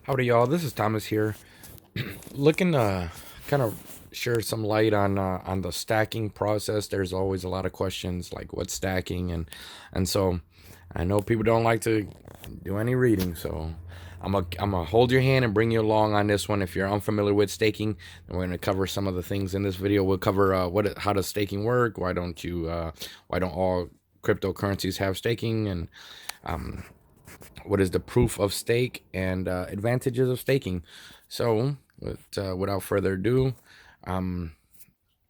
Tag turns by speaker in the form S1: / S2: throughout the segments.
S1: Howdy, y'all. This is Thomas here, looking to kind of share some light on the stacking process. There's always a lot of questions like what's stacking, and so I know people don't like to do any reading, so I'm gonna hold your hand and bring you along on this one. If you're unfamiliar with staking, and we're gonna cover some of the things in this video. We'll cover how does staking work? Why don't all cryptocurrencies have staking? And what is the proof of stake and advantages of staking. So, without further ado, um,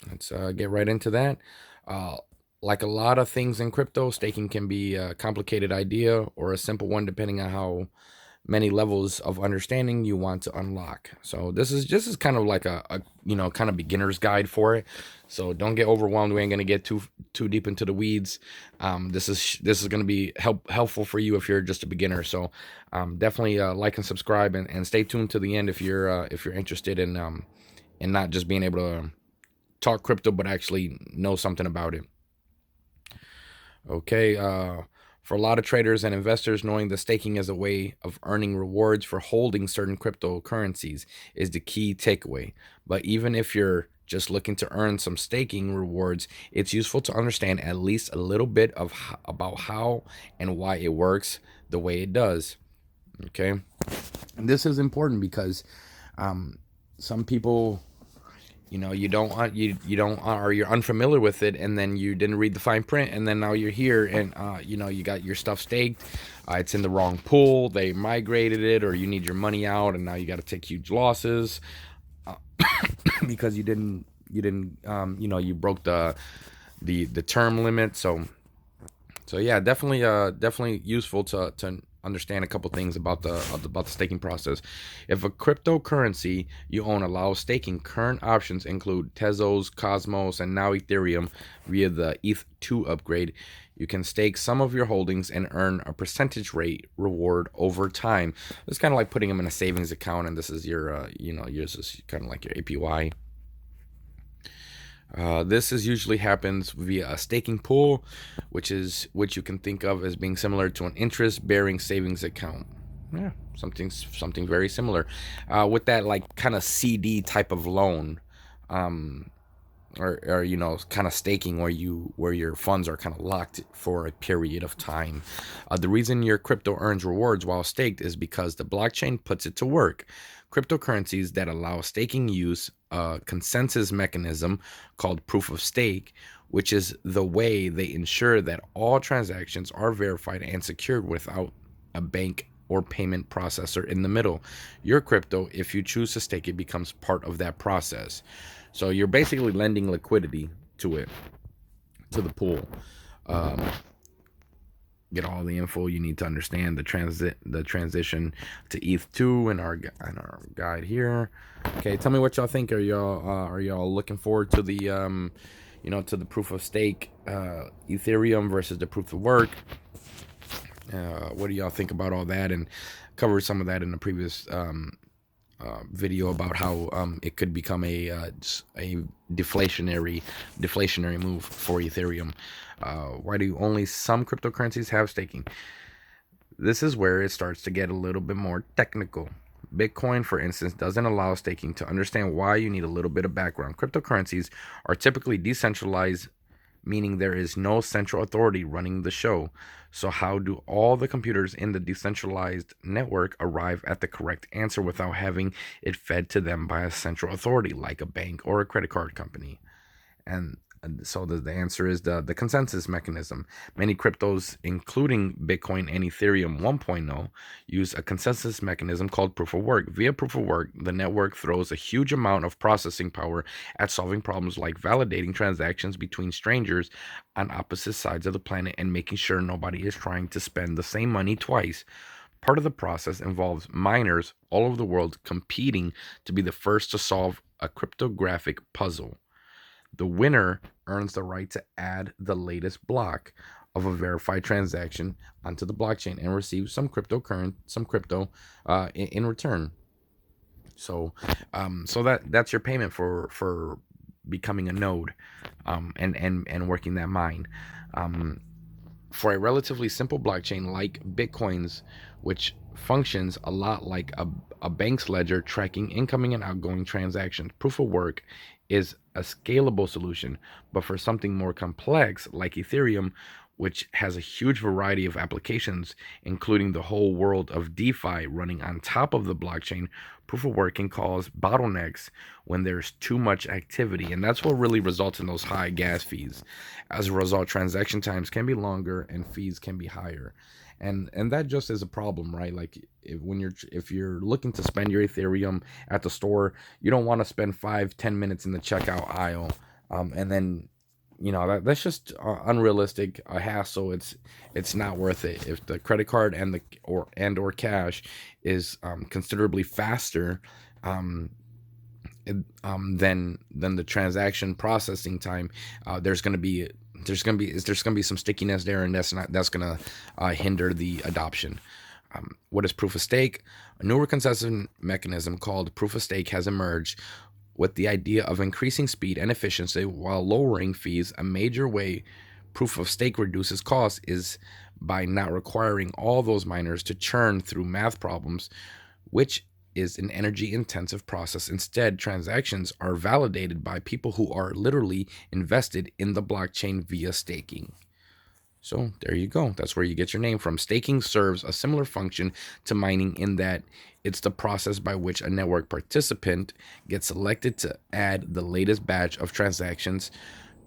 S1: let's get right into that. Uh, like a lot of things in crypto, staking can be a complicated idea or a simple one, depending on how many levels of understanding you want to unlock. So this is kind of like a kind of beginner's guide for it. So don't get overwhelmed. We ain't gonna get too deep into the weeds. This is gonna be helpful for you if you're just a beginner. So definitely like and subscribe and stay tuned to the end if you're interested in not just being able to talk crypto but actually know something about it. Okay. For a lot of traders and investors, knowing that staking is a way of earning rewards for holding certain cryptocurrencies is the key takeaway. But even if you're just looking to earn some staking rewards, it's useful to understand at least a little bit about how and why it works the way it does. Okay. And this is important because some people, you don't want you don't or you're unfamiliar with it, and then you didn't read the fine print, and then now you're here and you got your stuff staked. It's in the wrong pool, they migrated it, or you need your money out and now you got to take huge losses because you broke the term limit. So yeah, definitely useful to understand a couple things about the staking process. If a cryptocurrency you own allows staking, current options include Tezos, Cosmos, and now Ethereum via the ETH2 upgrade. You can stake some of your holdings and earn a percentage rate reward over time. It's kind of like putting them in a savings account, and this is yours is kind of like your APY. This is usually happens via a staking pool, which you can think of as being similar to an interest-bearing savings account. Yeah, something very similar, with that like kind of CD type of loan, um, or kind of staking where your funds are kind of locked for a period of time. The reason your crypto earns rewards while staked is because the blockchain puts it to work. Cryptocurrencies that allow staking use a consensus mechanism called proof of stake, which is the way they ensure that all transactions are verified and secured without a bank or payment processor in the middle. Your crypto, if you choose to stake it, becomes part of that process. So you're basically lending liquidity to it, to the pool. Um, get all the info you need to understand the transition to ETH2 and our guide here. Okay, tell me what y'all think. Are y'all looking forward to the to the proof of stake Ethereum versus the proof of work? What do y'all think about all that? And cover some of that in the previous video about how it could become a deflationary move for Ethereum. Why do only some cryptocurrencies have staking? This is where it starts to get a little bit more technical. Bitcoin, for instance, doesn't allow staking. To understand why, you need a little bit of background. Cryptocurrencies are typically decentralized, meaning there is no central authority running the show. So, how do all the computers in the decentralized network arrive at the correct answer without having it fed to them by a central authority like a bank or a credit card company? And so the answer is the consensus mechanism. Many cryptos, including Bitcoin and Ethereum 1.0, use a consensus mechanism called proof of work. Via proof of work, the network throws a huge amount of processing power at solving problems like validating transactions between strangers on opposite sides of the planet and making sure nobody is trying to spend the same money twice. Part of the process involves miners all over the world competing to be the first to solve a cryptographic puzzle. The winner earns the right to add the latest block of a verified transaction onto the blockchain and receive some crypto in return. So that's your payment for becoming a node, and working that mine. Um, for a relatively simple blockchain like Bitcoin's, which functions a lot like a bank's ledger tracking incoming and outgoing transactions. Proof of work is a scalable solution, but for something more complex like Ethereum, which has a huge variety of applications, including the whole world of DeFi running on top of the blockchain, proof of work can cause bottlenecks when there's too much activity. And that's what really results in those high gas fees. As a result, transaction times can be longer and fees can be higher. And that just is a problem, right? Like if you're looking to spend your Ethereum at the store, you don't want to spend 5-10 minutes in the checkout aisle, and then that's just unrealistic, a hassle. It's not worth it. If the credit card and or cash is considerably faster, than the transaction processing time, there's going to be some stickiness there, and that's going to hinder the adoption. What is proof of stake? A newer consensus mechanism called proof of stake has emerged with the idea of increasing speed and efficiency while lowering fees. A major way proof of stake reduces costs is by not requiring all those miners to churn through math problems, which is an energy intensive process. Instead, transactions are validated by people who are literally invested in the blockchain via staking. So there you go. That's where you get your name from. Staking serves a similar function to mining in that it's the process by which a network participant gets selected to add the latest batch of transactions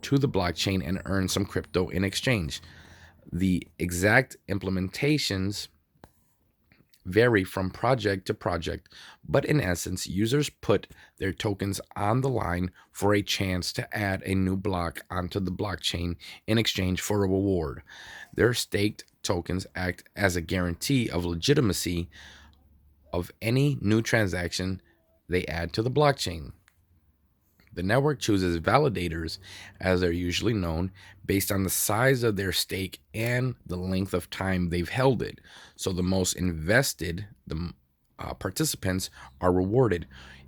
S1: to the blockchain and earn some crypto in exchange. The exact implementations vary from project to project, but in essence, users put their tokens on the line for a chance to add a new block onto the blockchain in exchange for a reward. Their staked tokens act as a guarantee of legitimacy of any new transaction they add to the blockchain. The network chooses validators, as they're usually known, based on the size of their stake and the length of time they've held it. So the most invested participants are rewarded.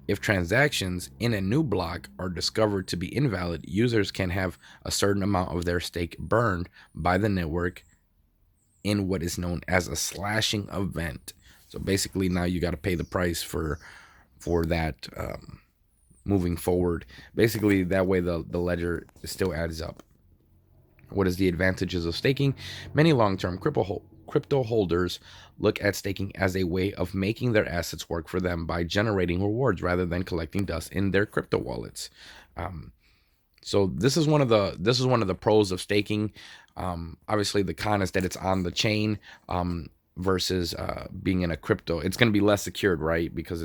S1: If transactions in a new block are discovered to be invalid, users can have a certain amount of their stake burned by the network in what is known as a slashing event. So basically now you got to pay the price for that moving forward. Basically, that way the ledger still adds up. What is the advantages of staking? Many long-term crypto holders look at staking as a way of making their assets work for them by generating rewards rather than collecting dust in their crypto wallets. So this is one of the pros of staking. Obviously, the con is that it's on the chain versus being in a crypto. It's going to be less secured, right? Because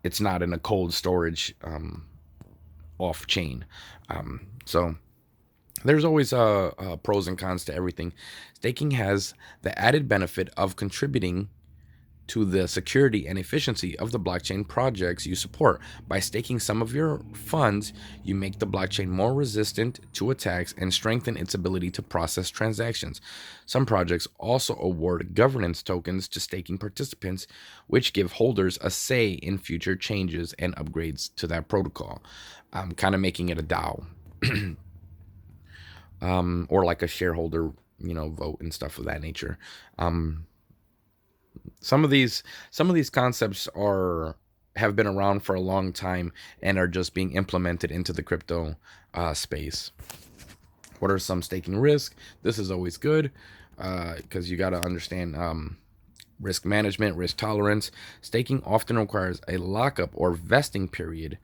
S1: it's not in a cold storage off chain. So there's always pros and cons to everything. Staking has the added benefit of contributing to the security and efficiency of the blockchain projects you support. By staking some of your funds, you make the blockchain more resistant to attacks and strengthen its ability to process transactions. Some projects also award governance tokens to staking participants, which give holders a say in future changes and upgrades to that protocol, kind of making it a DAO. Or like a shareholder, vote and stuff of that nature. Some of these concepts have been around for a long time and are just being implemented into the crypto space. What are some staking risks? This is always good because you got to understand risk management, risk tolerance. Staking often requires a lockup or vesting period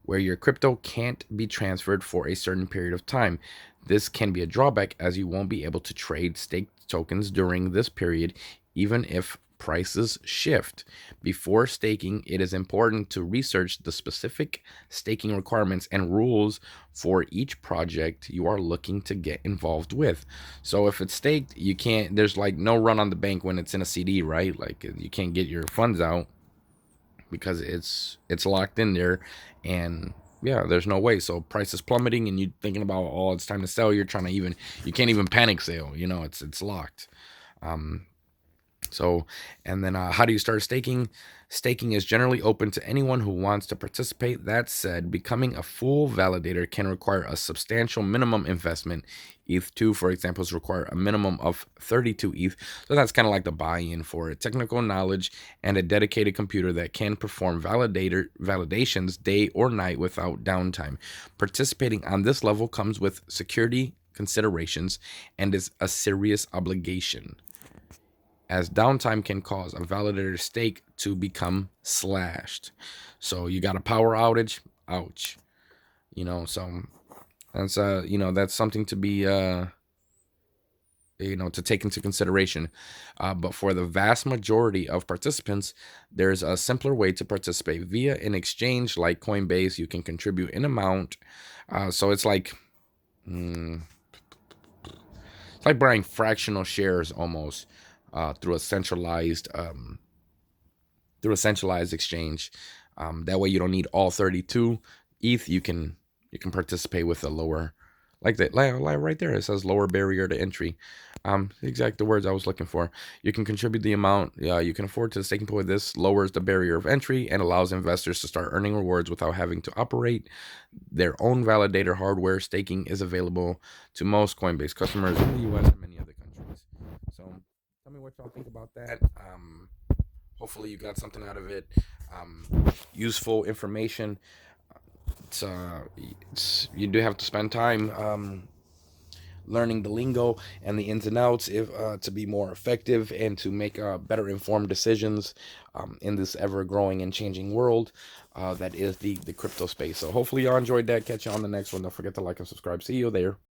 S1: where your crypto can't be transferred for a certain period of time. This can be a drawback as you won't be able to trade staked tokens during this period, even if prices shift. Before staking, it is important to research the specific staking requirements and rules for each project you are looking to get involved with. So if it's staked, there's like no run on the bank when it's in a CD, right? Like you can't get your funds out because it's locked in there, and there's no way. So price is plummeting and you're thinking about, it's time to sell. You can't even panic sale, it's locked. So, and then how do you start staking? Staking is generally open to anyone who wants to participate. That said, becoming a full validator can require a substantial minimum investment. ETH2, for example, require a minimum of 32 ETH. So that's kind of like the buy-in for it. Technical knowledge and a dedicated computer that can perform validations day or night without downtime. Participating on this level comes with security considerations and is a serious obligation, as downtime can cause a validator stake to become slashed. So you got a power outage, ouch. So that's that's something to be to take into consideration. But for the vast majority of participants, there's a simpler way to participate via an exchange like Coinbase. You can contribute an amount. So it's like buying fractional shares almost through a centralized exchange. That way you don't need all 32 ETH. You can participate with a lower, like that, like right there. It says lower barrier to entry. Exact the words I was looking for. You can contribute the amount you can afford to the staking pool. This lowers the barrier of entry and allows investors to start earning rewards without having to operate their own validator hardware. Staking is available to most Coinbase customers in the U.S. and many other countries. So tell me what y'all think about that. Hopefully you got something out of it. Useful information. You do have to spend time learning the lingo and the ins and outs to be more effective and to make better informed decisions in this ever growing and changing world that is the crypto space. So hopefully y'all enjoyed that. Catch you on the next one. Don't forget to like and subscribe. See you there.